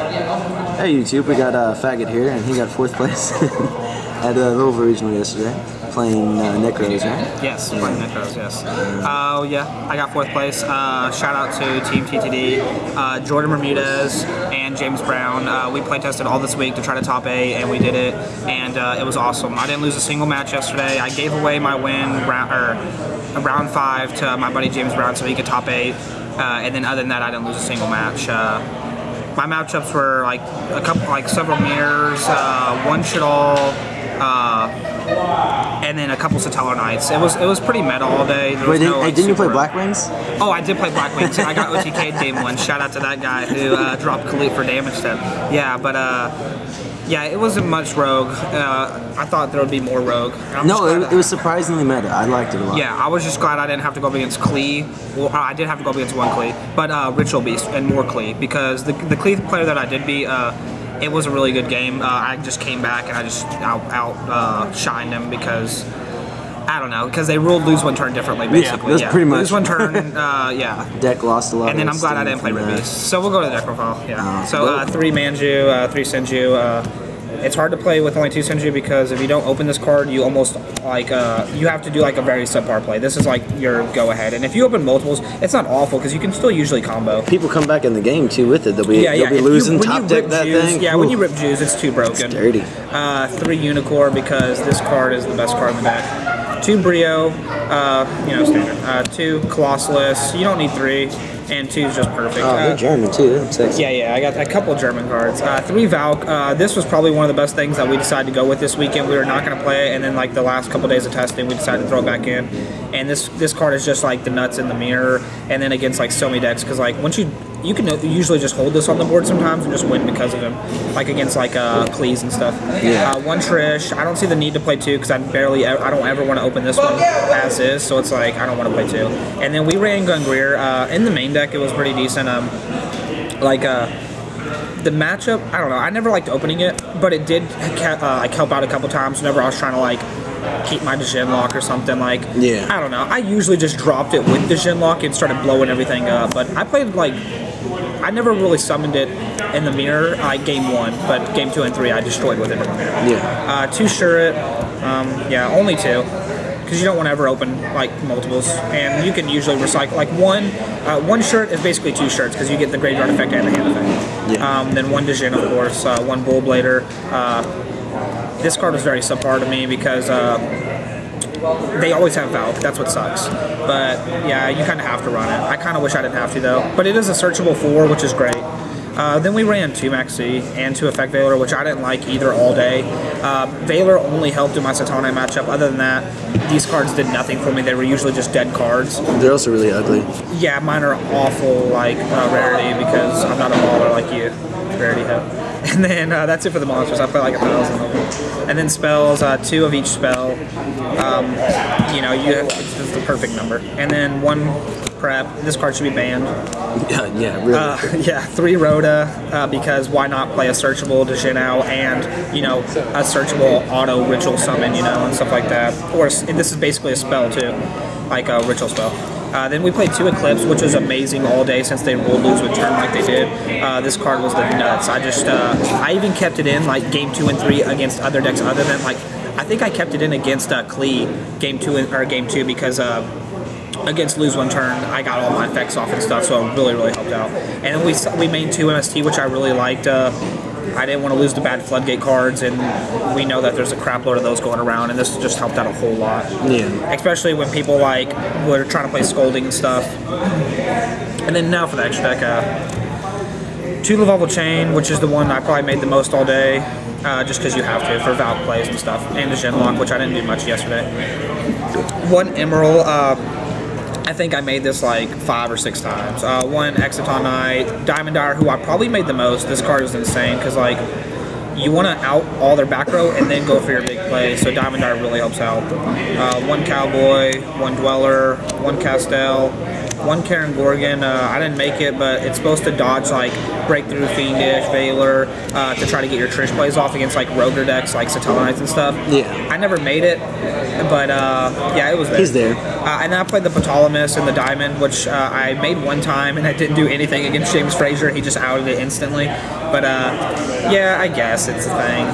Hey YouTube, we got Faggot here, and he got 4th place at Louisville Regional yesterday, playing Nekroz, right? Yes, playing Nekroz, yes. Yeah, I got 4th place. Shout out to Team TTD, Jordan Bermudez, and James Brown. We play tested all this week to try to top 8, and we did it, and it was awesome. I didn't lose a single match yesterday. I gave away my win, round 5, to my buddy James Brown so he could top 8, and then other than that, I didn't lose a single match. My matchups were several mirrors, one shit all, and then a couple Satellar Knights. It was pretty meta all day. Wait, didn't you play Black Wings? Oh, I did play Black Wings. I got OTK'd game 1. Shout out to that guy who dropped Khalid for damage then. Yeah, but yeah, it wasn't much rogue. I thought there would be more rogue. No, it was surprisingly meta. I liked it a lot. Yeah, I was just glad I didn't have to go up against Klee. Well, I did have to go up against one Klee, but Ritual Beast and more Klee, because the Klee player that I did beat, it was a really good game. I just came back and I just outshined him because, I don't know, because they ruled lose one turn differently, basically. Yeah, it was pretty much. Lose one turn, yeah. Deck lost a lot. And then I'm glad I didn't play Red Beast. So we'll go to the deck profile, yeah. So 3 Manju, 3 Senju. It's hard to play with only 2 Senju because if you don't open this card, you almost, you have to do a very subpar play. This is your go-ahead. And if you open multiples, it's not awful because you can still usually combo. People come back in the game, too, with it. They'll be losing top deck that thing. Yeah, when you rip Jews, it's too broken. It's dirty. 3 Unicorn because this card is the best card in the deck. 2 Brio, standard. 2 Colossalus, you don't need 3. And 2 is just perfect. Oh, they're German too. That's sexy. Yeah, I got a couple of German cards. 3 Valk. This was probably one of the best things that we decided to go with this weekend. We were not going to play it, and then the last couple days of testing, we decided to throw it back in. And this card is just the nuts in the mirror. And then against so many decks, because once you can usually just hold this on the board sometimes and just win because of him, against Cleese and stuff. Yeah. 1 Trish. I don't see the need to play 2 because I don't ever want to open this one as is. So it's I don't want to play 2. And then we ran Gungreer in the main deck. It was pretty decent. The matchup, I don't know. I never liked opening it, but it did help out a couple times whenever I was trying to keep my Djinn lock or something. Yeah. I don't know. I usually just dropped it with Djinn lock and started blowing everything up. But I played I never really summoned it in the mirror game 1, but game 2 and 3 I destroyed with it in the mirror. Yeah. 2 Shuret. Yeah, only 2. Because you don't want to ever open multiples, and you can usually recycle one shirt is basically 2 shirts because you get the graveyard effect and the hand effect. Yeah. Then 1 Djinn, of course, 1 Bullblader. This card was very subpar to me because they always have Valk. That's what sucks. But yeah, you kind of have to run it. I kind of wish I didn't have to though. But it is a searchable 4, which is great. Then we ran 2 Maxi and 2 Effect Veiler, which I didn't like either all day. Veiler only helped in my Satana matchup. Other than that, these cards did nothing for me. They were usually just dead cards. They're also really ugly. Yeah, mine are awful Rarity because I'm not a baller like you. Rarity hit. And then that's it for the monsters. I play 1,000 of them. And then spells, 2 of each spell. It's the perfect number. And then 1 prep. This card should be banned. Yeah, really. 3 Rhoda, because why not play a searchable Djinn out and, a searchable auto ritual summon, and stuff like that. Or this is basically a spell too, a ritual spell. Then we played 2 Eclipse, which was amazing all day since they rolled lose with turn like they did. This card was the nuts. I even kept it in game 2 and 3 against other decks other than I think I kept it in against Klee game 2 because against lose 1 turn, I got all my effects off and stuff, so it really, really helped out. And then we made 2 MST, which I really liked. I didn't want to lose the bad Floodgate cards, and we know that there's a crap load of those going around, and this just helped out a whole lot. Yeah. Especially when people were trying to play Scolding and stuff. And then now for the extra deck, 2 Level Chain, which is the one I probably made the most all day, just because you have to for Valk plays and stuff, and the Djinn lock, which I didn't do much yesterday. 1 Emerald. I think I made this 5 or 6 times. 1 Exciton Knight, Diamond Dire, who I probably made the most. This card is insane because you want to out all their back row and then go for your big play. So Diamond Dire really helps out. 1 Cowboy, 1 Dweller, 1 Castell, one Karen Gorgon. I didn't make it, but it's supposed to dodge like Breakthrough, Fiendish, Valor to try to get your Trish plays off against like Roger decks like Satella Knights and stuff. Yeah. I never made it, but yeah, it was there. He's there. And then I played the Ptolemus and the Diamond, which I made one time, and I didn't do anything against James Frazier. He just outed it instantly. But yeah, I guess it's a thing.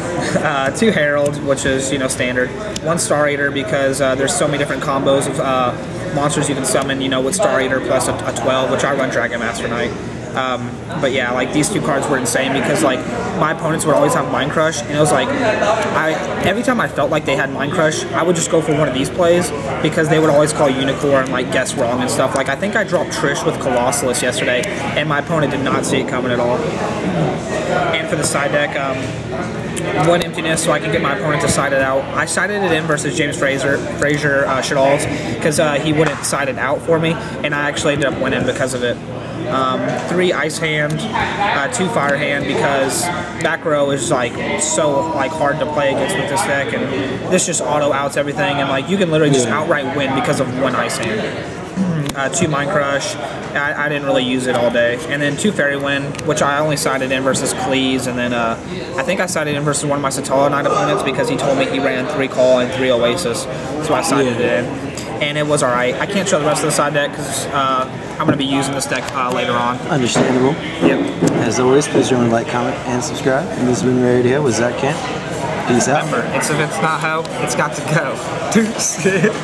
2 Herald, which is, you know, standard. 1 Star Eater, because there's so many different combos of monsters you can summon, you know, with Star Eater plus a 12, which I run Dragon Master Knight. But yeah, like these 2 cards were insane because like my opponents would always have Mind Crush, and it was like every time I felt like they had Mind Crush, I would just go for one of these plays because they would always call Unicorn and like guess wrong and stuff. Like I think I dropped Trish with Colossalus yesterday, and my opponent did not see it coming at all. And for the side deck, 1 Emptiness, so I can get my opponent to side it out. I sided it in versus James Frazier Shadalls because he wouldn't side it out for me, and I actually ended up winning because of it. 3 Ice Hand, 2 Fire Hand, because back row is like so like hard to play against with this deck, and this just auto outs everything, and like you can literally just outright win because of 1 Ice Hand. 2 Mind Crush. I didn't really use it all day. And then 2 Fairy Wind, which I only sided in versus Cleese, and then I think I sided in versus one of my Satella Knight opponents because he told me he ran 3 Call and 3 Oasis, so I sided it in. And it was alright. I can't show the rest of the side deck because I'm going to be using this deck later on. Understandable. Yep. As always, please remember to like, comment, and subscribe. And this has been Rarity with Zack. Peace out. Remember, if it's not how, it's got to go. Deuces.